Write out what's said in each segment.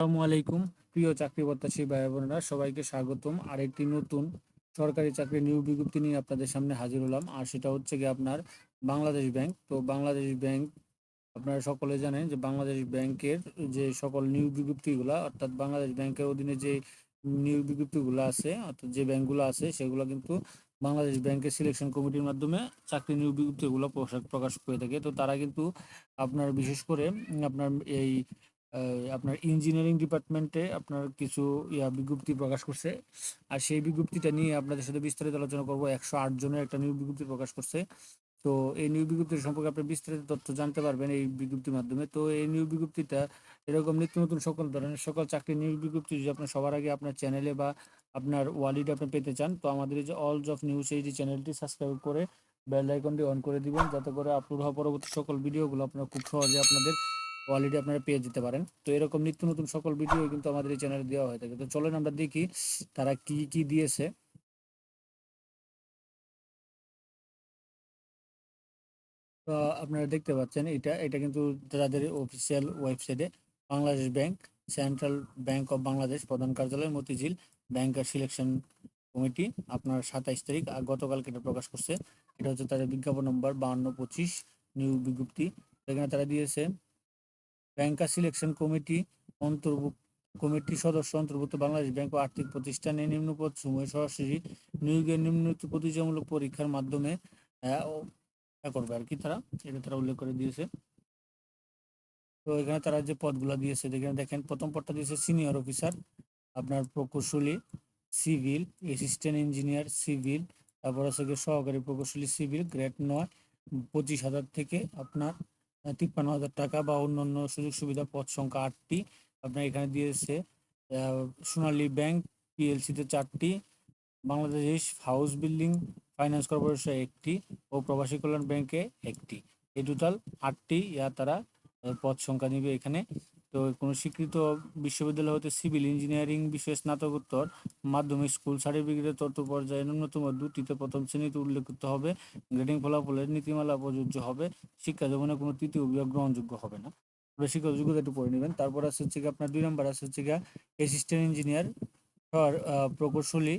আসসালামু আলাইকুম। প্রিয় চাকরি প্রত্যাশী ভাই বোনেরা, সবাইকে স্বাগতম আরেকটি নতুন সরকারি চাকরির নিয়োগ বিজ্ঞপ্তি নিয়ে আপনাদের সামনে হাজির হলাম। আর সেটা হচ্ছে গিয়ে আপনার বাংলাদেশ ব্যাংক। তো বাংলাদেশ ব্যাংক আপনারা সকলে জানেন যে বাংলাদেশ ব্যাংকের যে সকল নিয়োগ বিজ্ঞপ্তিগুলা, অর্থাৎ বাংলাদেশ ব্যাংকের অধীনে যে নিয়োগ বিজ্ঞপ্তিগুলো আছে, অর্থাৎ যে ব্যাংকগুলো আছে সেগুলো কিন্তু বাংলাদেশ ব্যাংকের সিলেকশন কমিটির মাধ্যমে চাকরি নিয়োগ বিজ্ঞপ্তিগুলো প্রকাশ করে থাকে। তো তারা কিন্তু আপনার বিশেষ করে আপনার এই আপনার ইঞ্জিনিয়ারিং ডিপার্টমেন্টে আপনার কিছু বিজ্ঞপ্তি প্রকাশ করছে। আর সেই বিজ্ঞপ্তিটা নিয়ে আপনাদের সাথে বিস্তারিত আলোচনা করব। 108 জনের একটা নিয়োগ বিজ্ঞপ্তি প্রকাশ করছে। তো এই নিয়োগ বিজ্ঞপ্তির সম্পর্কে আপনি বিস্তারিত তথ্য জানতে পারবেন এই বিজ্ঞপ্তির মাধ্যমে। তো এই নিয়োগ বিজ্ঞপ্তিটা এরকম নিত্য নতুন সকল ধরনের সকল চাকরির নিয়োগ বিজ্ঞপ্তি যদি আপনার সবার আগে আপনার চ্যানেলে বা আপনার ওয়ালেটে আপনি পেতে চান, তো আমাদের এই যে অল জব নিউজ এই যে চ্যানেলটি সাবস্ক্রাইব করে বেল আইকনটি অন করে দিবেন, যাতে করে আপলোড হওয়া পরবর্তী সকল ভিডিওগুলো আপনারা খুব সহজে আপনাদের ওয়ালেটে আপনারা পেয়ে যেতে পারেন। তো এরকম নিত্য নতুন সকল ভিডিও কিন্তু আমাদের এই চ্যানেলে দেওয়া হয়ে থাকে। তো চলেন আমরা দেখি তারা কি কি দিয়েছে। তো আপনারা দেখতে পাচ্ছেন এটা কিন্তু তাদের অফিসিয়াল ওয়েবসাইটে Bangladesh bank, central bank of Bangladesh, প্রধান কার্যালয় মতিঝিল, ব্যাংকার সিলেকশন কমিটি, আপনার 27 তারিখ আর গতকালকে এটা প্রকাশ করছে। এটা হচ্ছে তাদের বিজ্ঞাপন নম্বর 5225 নিয়োগ বিজ্ঞপ্তি। এখানে তারা দিয়েছে ব্যাংকার সিলেকশন কমিটি অন্তর্ভুক্ত কমিটির সদস্য অন্তর্ভুক্ত বাংলাদেশ ব্যাংক ও আর্থিক প্রতিষ্ঠানে নিম্নপদ সমূহে সরাসরি নিয়োগের নিম্নলিখিত প্রতিযোগিতামূলক পরীক্ষার মাধ্যমে করবে আর কি। তারা উল্লেখ করে দিয়েছে। তো এখানে তারা যে পদগুলো দিয়েছে এখানে দেখেন, প্রথম পদটা দিয়েছে সিনিয়র অফিসার, আপনার প্রকৌশলী সিভিল, অ্যাসিস্ট্যান্ট ইঞ্জিনিয়ার সিভিল, তারপর হচ্ছে গিয়ে সহকারী প্রকৌশলী সিভিল, গ্রেড 9, 25,000 থেকে আপনার 53,000 টাকা বা অন্যান্য সুযোগ সুবিধা। পদ সংখ্যা 8টি। আপনার এখানে দিয়েছে সোনালী ব্যাংক পিএলসিতে 4টি, Bangladesh house building finance corporation 1টি ও প্রবাসী কল্যাণ ব্যাংকে 1টি। এই টোটাল 8টি তারা পদ সংখ্যা নিবে এখানে। তো কোনো স্বীকৃত বিশ্ববিদ্যালয় হতে সিভিল ইঞ্জিনিয়ারিং বিষয়ে স্নাতকোত্তর মাধ্যমিক স্কুল সার্টিফিকেটের তথ্য পর্যায়ে ন্যূনতম 2টিতে প্রথম শ্রেণীতে উল্লেখ করতে হবে। গ্রেডিং ফলাফলের নীতিমালা প্রযোজ্য হবে। শিক্ষা জীবনে কোনো তৃতীয় বিভাগ গ্রহণযোগ্য হবে না। শিক্ষাগত যোগ্যতা একটু পড়ে নেবেন। তারপর আছে হচ্ছে আপনার 2 নম্বর আছে হচ্ছে অ্যাসিস্ট্যান্ট ইঞ্জিনিয়ার প্রকৌশলী,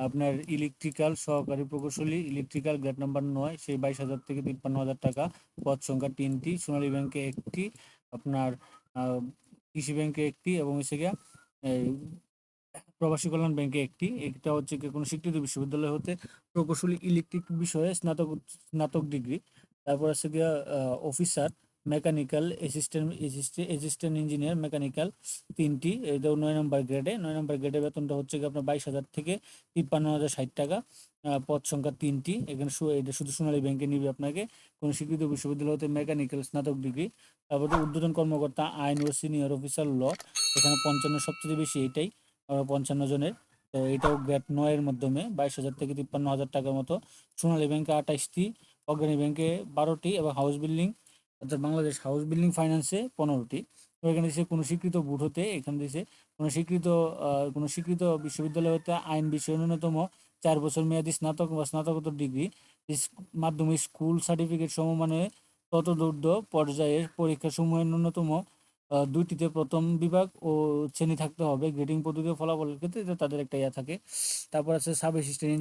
আপনার ইলেকট্রিক্যাল সহকারী প্রকৌশলী ইলেকট্রিক্যাল, গ্রেড নাম্বার 9, সেই 22,000 থেকে 53,000 টাকা। পদ সংখ্যা 3টি। সোনালী ব্যাংকে 1টি, আপনার কৃষি ব্যাংকে 1টি এবং হচ্ছে গিয়া প্রবাসী কল্যাণ ব্যাংকে 1টি। এটা হচ্ছে কোনো স্বীকৃত বিশ্ববিদ্যালয় হতে প্রকৌশলী ইলেকট্রিক বিষয়ে স্নাতক ডিগ্রি। তারপর আছে গিয়া officer mechanical assistant engineer mechanical 3টি। এটাও 9 নম্বর গ্রেডে। 9 নম্বর গ্রেডে বেতনটা হচ্ছে আপনার 22,000 থেকে 53,060 টাকা। পদ সংখ্যা 3টি। এখানে এটা শুধু সোনালী ব্যাংকে নিবে আপনাকে, কোনো স্বীকৃত বিশ্ববিদ্যালয় হতে মেকানিক্যাল স্নাতক ডিগ্রি। তারপরে ঊর্ধ্বতন কর্মকর্তা আইন ও সিনিয়র অফিসার ল, এখানে 55 সবচেয়ে বেশি এটাই, 55 জনের। তো এটাও গ্রেড 9-এর মাধ্যমে 22,000 থেকে 53,000 টাকার মতো। সোনালী ব্যাংকে 28টি, অগ্রণী ব্যাংকে 12টি এবং হাউস বিল্ডিং অর্থাৎ বাংলাদেশ হাউস বিল্ডিং ফাইন্যান্সে 15টি। তো এখানে দিচ্ছে কোনো স্বীকৃত বোর্ড হতে, এখানে দিচ্ছে কোনো স্বীকৃত বিশ্ববিদ্যালয় হতে আইন বিষয়ে ন্যূনতম 4 বছর মেয়াদী স্নাতক বা স্নাতকোত্তর ডিগ্রি, মাধ্যমিক স্কুল সার্টিফিকেট সমমানে ততোর্ধ্ব পর্যায়ের পরীক্ষা সমূহের ন্যূনতম 2টিতে প্রথম বিভাগ ও শ্রেণী থাকতে হবে। গ্রেডিং পদ্ধতি ও ফলাফলের ক্ষেত্রে তাদের একটা থাকে। তারপর আছে সাব অ্যাসিস্ট্যান্ট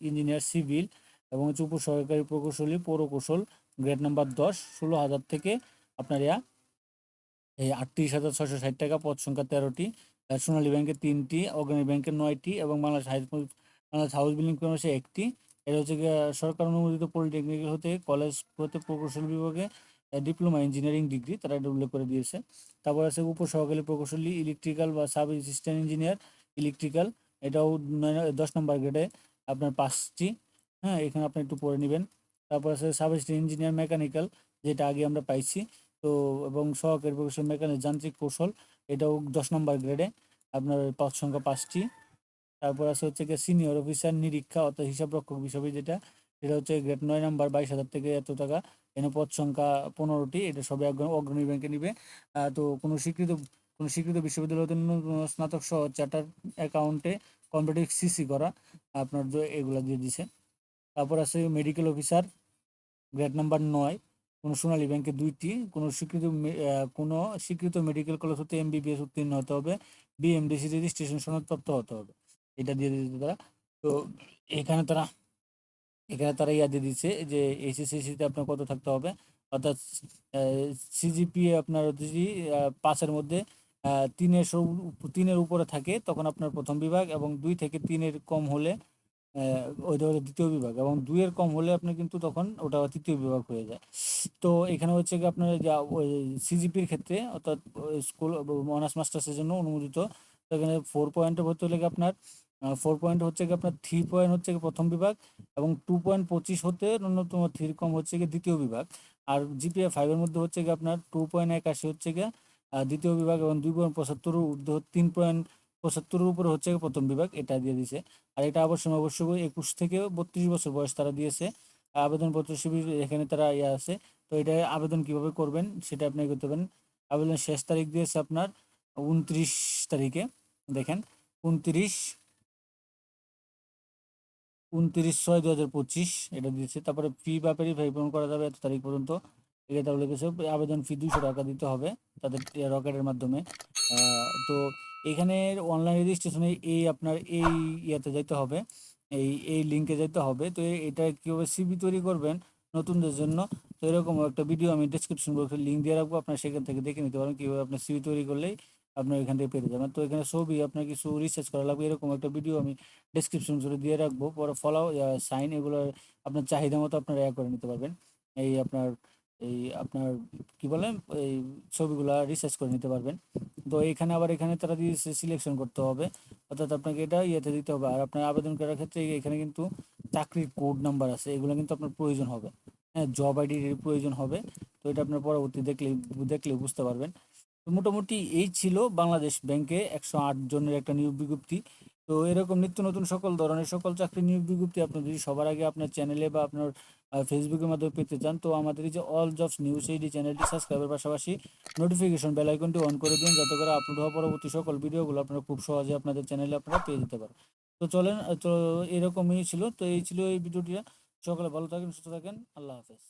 ইঞ্জিনিয়ার সিভিল এবং হচ্ছে উপ সহকারী প্রকৌশলী পৌরকৌশল, গ্রেড নাম্বার 10, 16,000 থেকে আপনার এই 38,660 টাকা। পদ সংখ্যা 13টি। সোনালী ব্যাংকে 3টি, অগ্রণী ব্যাংকে 9টি এবং বাংলাদেশ হাউস বিল্ডিং কর্মসে 1টি। এটা হচ্ছে সরকার অনুমোদিত পলিটেকনিক্যাল হতে কলেজ হতে প্রকৌশল বিভাগে ডিপ্লোমা ইঞ্জিনিয়ারিং ডিগ্রি তারা এটা উল্লেখ করে দিয়েছে। তারপর আছে উপসহকারী প্রকৌশলী ইলেকট্রিক্যাল বা সাব অ্যাসিস্ট্যান্ট ইঞ্জিনিয়ার ইলেকট্রিক্যাল, এটাও 10 নম্বর গ্রেডে আপনার 5টি। হ্যাঁ, এখানে আপনি একটু পড়ে নেবেন। তারপর আছে সাব অ্যাসিস্ট্যান্ট ইঞ্জিনিয়ার মেকানিক্যাল, যেটা আগে আমরা পাইছি। তো এবং সহকারী প্রকৌশল মেকানিক যান্ত্রিক কৌশল, এটাও 10 নম্বর গ্রেডে আপনার পদ সংখ্যা 5টি। তারপর আছে হচ্ছে সিনিয়র অফিসার নিরীক্ষা অর্থাৎ হিসাব রক্ষক হিসাবে, এটা হচ্ছে গ্রেড 9 নম্বর, 22,000 থেকে এত টাকা। এখানে পদ সংখ্যা 15টি। এটা সবে অগ্রণী ব্যাংকে নিবে। তো কোনো স্বীকৃত বিশ্ববিদ্যালয় হতে স্নাতক সহ চার্টার অ্যাকাউন্টে কম্পিটিটিভ সিসি করা, আপনার এগুলা দিয়ে দিছে। তারপর আছে মেডিকেল অফিসার, গ্রেড নাম্বার 9, কোনো সোনালী ব্যাংকে 2টি, কোনো স্বীকৃত মেডিকেল কলেজ হতে এমবিবিএস উত্তীর্ণ হতে হবে, বিএমডিসি রেজিস্ট্রেশন সনদপ্রাপ্ত হতে হবে। এটা দিয়ে দিচ্ছে তারা। তো এখানে তারা ইয়া দিয়ে দিচ্ছে যে এইচএসসিতে আপনার কত থাকতে হবে, অর্থাৎ সিজিপিএ আপনার যদি 5-এর মধ্যে 3-এর উপরে থাকে তখন আপনার প্রথম বিভাগ, এবং 2 থেকে 3-এর কম হলে ওইটা হলো দ্বিতীয় বিভাগ, এবং 2-এর কম হলে আপনি কিন্তু তখন ওটা তৃতীয় বিভাগ হয়ে যায়। তো এখানে হচ্ছে কি আপনার যা ওই সিজিপির ক্ষেত্রে, অর্থাৎ স্কুল অনার্স মাস্টার্সের জন্য অনুমোদিত, তো এখানে 4 পয়েন্টে ভর্তি হলে কি আপনার 4 পয়েন্ট হচ্ছে কি আপনার 3 পয়েন্ট হচ্ছে কি প্রথম বিভাগ, এবং 2.25 হতে ন্যূনতম 3 কম হচ্ছে কি দ্বিতীয় বিভাগ। আর জিপিএ 5-এর মধ্যে হচ্ছে কি আপনার 2.81 হচ্ছে কি দ্বিতীয় বিভাগ, এবং 2.75 ঊর্ধ্ব 3.75 উপরে হচ্ছে কি প্রথম বিভাগ। এটা দিয়ে দিছে। আর এটা অবশ্যই 21 থেকে 32 বছর বয়স তারা দিয়েছে। আবেদনপত্র শিবির এখানে তারা ইয়ে আছে। তো এটা আবেদন কিভাবে করবেন সেটা আপনি করতে পারেন। আবেদনের শেষ তারিখ দিয়েছে আপনার 29 তারিখে, দেখেন 29/6/2025 এটা দিয়েছে। তারপরে ফি বা ভেরিফাই পূরণ করা যাবে এত তারিখ পর্যন্ত। এটা তাহলে লিখেছে আবেদন ফি 200 টাকা দিতে হবে তাদের রকেটের মাধ্যমে। তো এখানে অনলাইন রেজিস্ট্রেশনে আপনার ইয়াতে যাইতে হবে, এই লিঙ্কে যেতে হবে। তো এটা কীভাবে সিভি তৈরি করবেন নতুনদের জন্য, তো এরকম একটা ভিডিও আমি ডেসক্রিপশন বক্সে লিঙ্ক দিয়ে রাখবো, আপনার সেখান থেকে দেখে নিতে পারেন কীভাবে আপনার সিভি তৈরি করলেই আপনার এখান থেকে পেতে যাবেন। তো এখানে ছবি আপনার কিছু রিসার্চ করা লাগবে, এরকম একটা ভিডিও আমি ডেসক্রিপশন করে দিয়ে রাখবো। পরে ফলো সাইন এগুলো আপনার চাহিদা মতো আপনারা করে নিতে পারবেন। এই আপনার আপনার কি বলে এই ছবিগুলা রিসার্চ করে নিতে পারবেন। তো এখানে তারা দিয়েছে সিলেকশন করতে হবে, অর্থাৎ আপনাকে এটা ইয়েতে দিতে হবে। আর আপনার আবেদন করার ক্ষেত্রে এখানে কিন্তু চাকরির কোড নাম্বার আছে, এগুলো কিন্তু আপনার প্রয়োজন হবে। হ্যাঁ, জব আইডির প্রয়োজন হবে। তো এটা আপনার পরবর্তী দেখলে বুঝতে পারবেন। তো মোটামুটি এই ছিল বাংলাদেশ ব্যাংকে 108 জনের একটা নিয়োগ বিজ্ঞপ্তি। তো এরকম নিত্য নতুন সকল ধরনের সকল চাকরি নিয়োগ বিজ্ঞপ্তি আপনি যদি সবার আগে আপনার চ্যানেলে বা আপনার ফেসবুকের মাধ্যমে পেতে চান, তো আমাদের এই যে অল জবস নিউজ এই চ্যানেলটি সাবস্ক্রাইবের পাশাপাশি নোটিফিকেশন বেল আইকনটি অন করে দিন, যাতে করে আপলোড হওয়া পরবর্তী সকল ভিডিওগুলো আপনারা খুব সহজে আপনাদের চ্যানেলে আপনারা পেয়ে যেতে পারেন। তো চলেন, তো এরকমই ছিল। তো এই ছিল এই ভিডিওটি। সকলে ভালো থাকেন, সুস্থ থাকেন, আল্লাহ হাফেজ।